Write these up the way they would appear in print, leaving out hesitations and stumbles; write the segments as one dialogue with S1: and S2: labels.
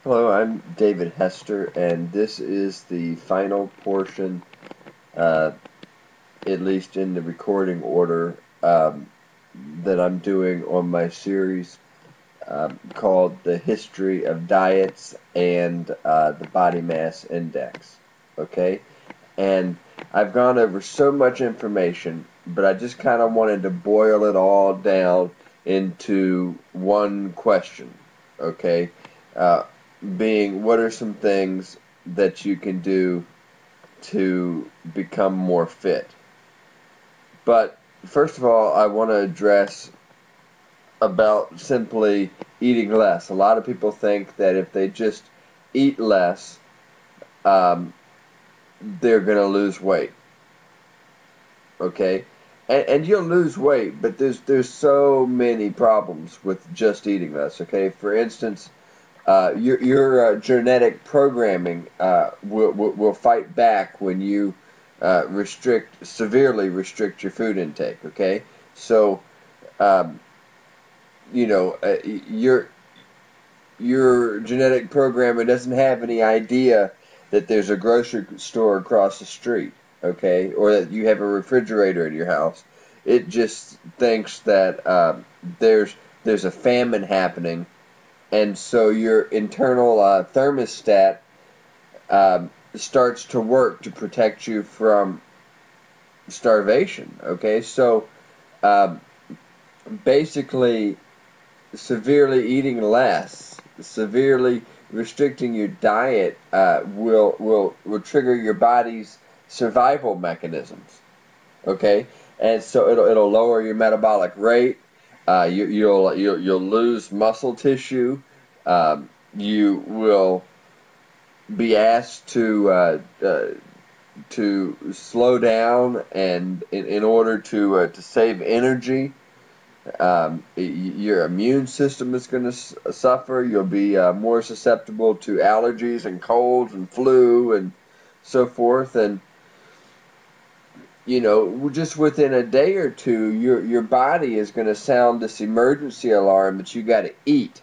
S1: Hello, I'm David Hester, and this is the final portion, uh, at least in the recording order, that I'm doing on my series called The History of Diets and the Body Mass Index. Okay? And I've gone over so much information, but I just kind of wanted to boil it all down into one question. Okay? Uh, Being, what are some things that you can do to become more fit? But first of all, I want to address about simply eating less. A lot of people think that if they just eat less, um, they're going to lose weight. Okay, and you'll lose weight, but there's so many problems with just eating less. Okay, for instance, your genetic programming will fight back when you severely restrict your food intake. Okay, so um, you know your genetic programmer doesn't have any idea that there's a grocery store across the street, okay, or that you have a refrigerator in your house. It just thinks that there's a famine happening, and so your internal thermostat starts to work to protect you from starvation. Okay, so um, basically, severely eating less, severely restricting your diet will trigger your body's survival mechanisms. Okay, and so it'll lower your metabolic rate. You'll lose muscle tissue. You will be asked to slow down, and in order to save energy, your immune system is going to suffer. You'll be more susceptible to allergies and colds and flu and so forth. And just within a day or two, your body is going to sound this emergency alarm that you got to eat.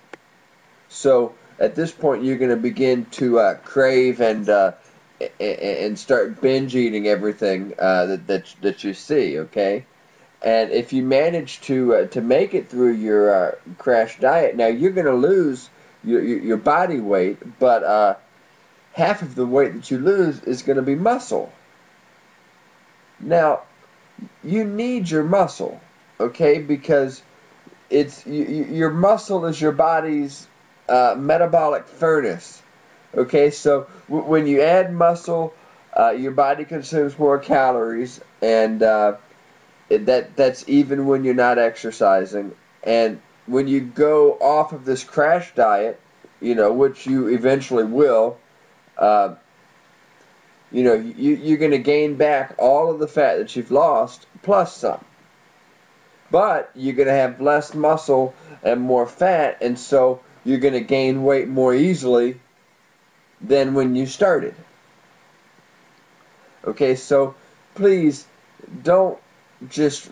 S1: So at this point, you're going to begin to crave and start binge eating everything that you see. Okay. And if you manage to make it through your crash diet, now you're going to lose your body weight, but half of the weight that you lose is going to be muscle. Now you need your muscle, okay? Because your muscle is your body's metabolic furnace. Okay, so when you add muscle, your body consumes more calories, and that's even when you're not exercising. And when you go off of this crash diet, which you eventually will, uh, you're going to gain back all of the fat that you've lost plus some. But you're going to have less muscle and more fat, and so you're going to gain weight more easily than when you started. Okay, so please don't just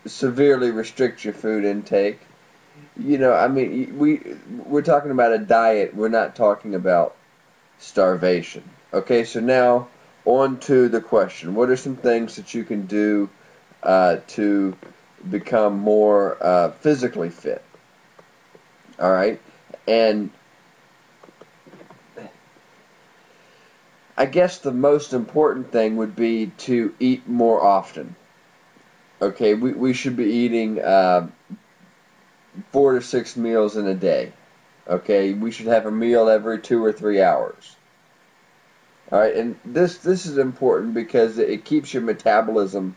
S1: severely restrict your food intake. I mean, we're talking about a diet. We're not talking about starvation. Okay, so now on to the question. What are some things that you can do to become more physically fit? All right, and I guess the most important thing would be to eat more often. Okay, we should be eating 4 to 6 meals in a day. Okay, we should have a meal every 2 or 3 hours. All right, and this is important because it keeps your metabolism,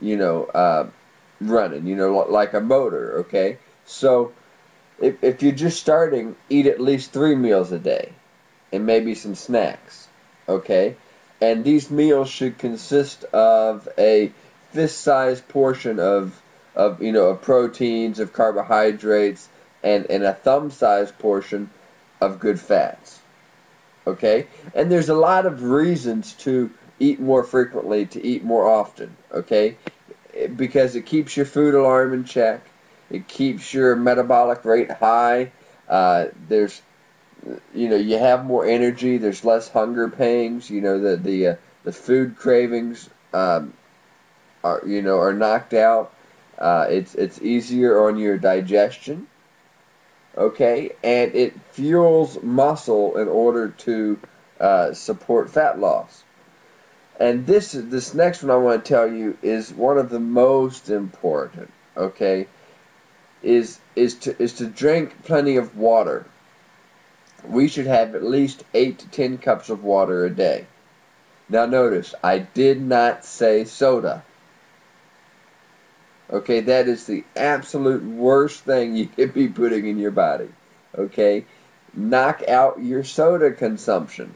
S1: running. Like a motor. Okay, so if you're just starting, eat at least 3 meals a day, and maybe some snacks. Okay, and these meals should consist of a fist-sized portion of proteins, of carbohydrates, and a thumb-sized portion of good fats. Okay, and there's a lot of reasons to eat more frequently, to eat more often. Okay, because it keeps your food alarm in check, it keeps your metabolic rate high. There's you have more energy. There's less hunger pangs. The food cravings are knocked out. It's easier on your digestion. Okay, and it fuels muscle in order to support fat loss. And this next one I want to tell you is one of the most important. Okay, is to drink plenty of water. We should have at least 8 to 10 cups of water a day. Now notice, I did not say soda. Okay, that is the absolute worst thing you could be putting in your body. Okay, knock out your soda consumption.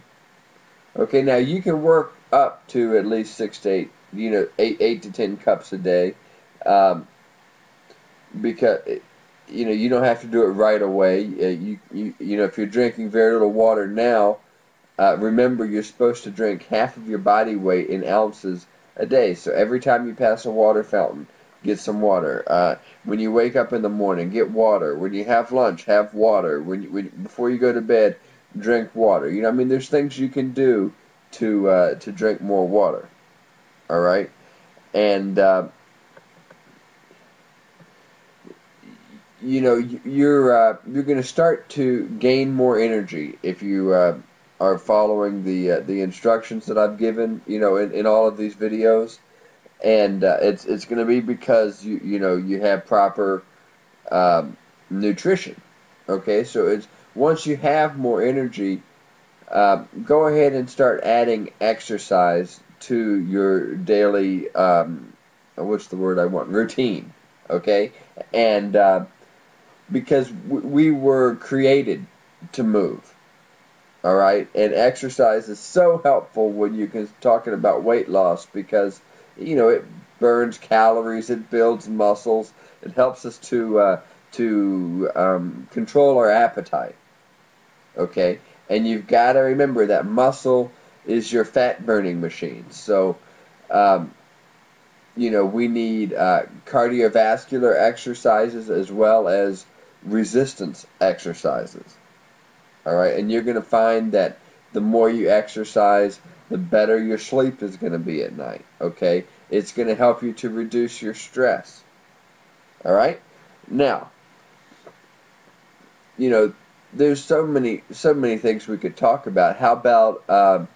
S1: Okay, now you can work up to at least 6 to 8, 8 to 10 cups a day, because you don't have to do it right away. If you're drinking very little water now, remember you're supposed to drink half of your body weight in ounces a day. So every time you pass a water fountain, get some water. When you wake up in the morning, get water. When you have lunch, have water. Before you go to bed, drink water. There's things you can do to drink more water. All right, and you're going to start to gain more energy if you are following the instructions that I've given. In all of these videos. And it's going to be because you have proper nutrition. Okay, so it's once you have more energy, go ahead and start adding exercise to your daily what's the word I want, routine. Okay, and because we were created to move. All right, and exercise is so helpful when you're talking about weight loss because it burns calories, it builds muscles, it helps us to control our appetite. Okay, and you've got to remember that muscle is your fat burning machine. So, we need cardiovascular exercises as well as resistance exercises. All right, and you're going to find that the more you exercise, the better your sleep is going to be at night. Okay, it's going to help you to reduce your stress. All right, now, there's so many things we could talk about. How about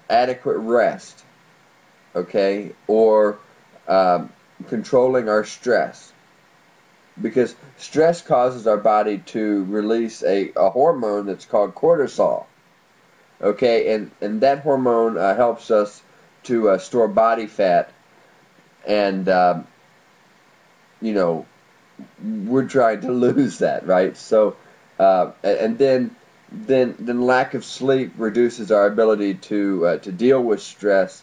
S1: adequate rest? Okay, or controlling our stress. Because stress causes our body to release a hormone that's called cortisol. Okay, and that hormone helps us to store body fat, and we're trying to lose that, right? So, and then lack of sleep reduces our ability to deal with stress,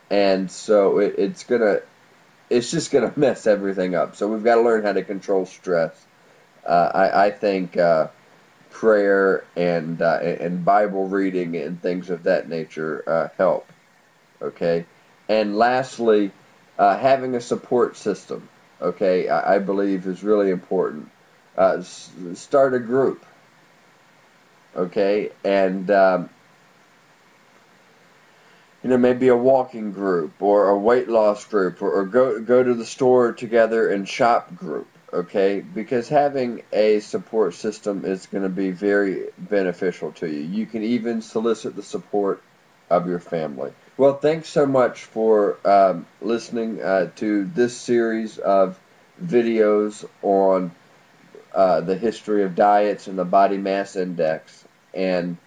S1: and so it's just gonna mess everything up. So we've got to learn how to control stress. I think prayer and Bible reading and things of that nature help. Okay, and lastly, having a support system. Okay, I believe is really important. Start a group. Okay, and maybe a walking group or a weight loss group or go to the store together and shop group, okay? Because having a support system is going to be very beneficial to you. You can even solicit the support of your family. Well, thanks so much for listening to this series of videos on the history of diets and the body mass index. And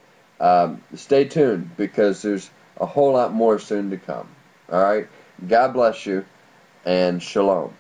S1: stay tuned because there's a whole lot more soon to come. All right? God bless you, and shalom.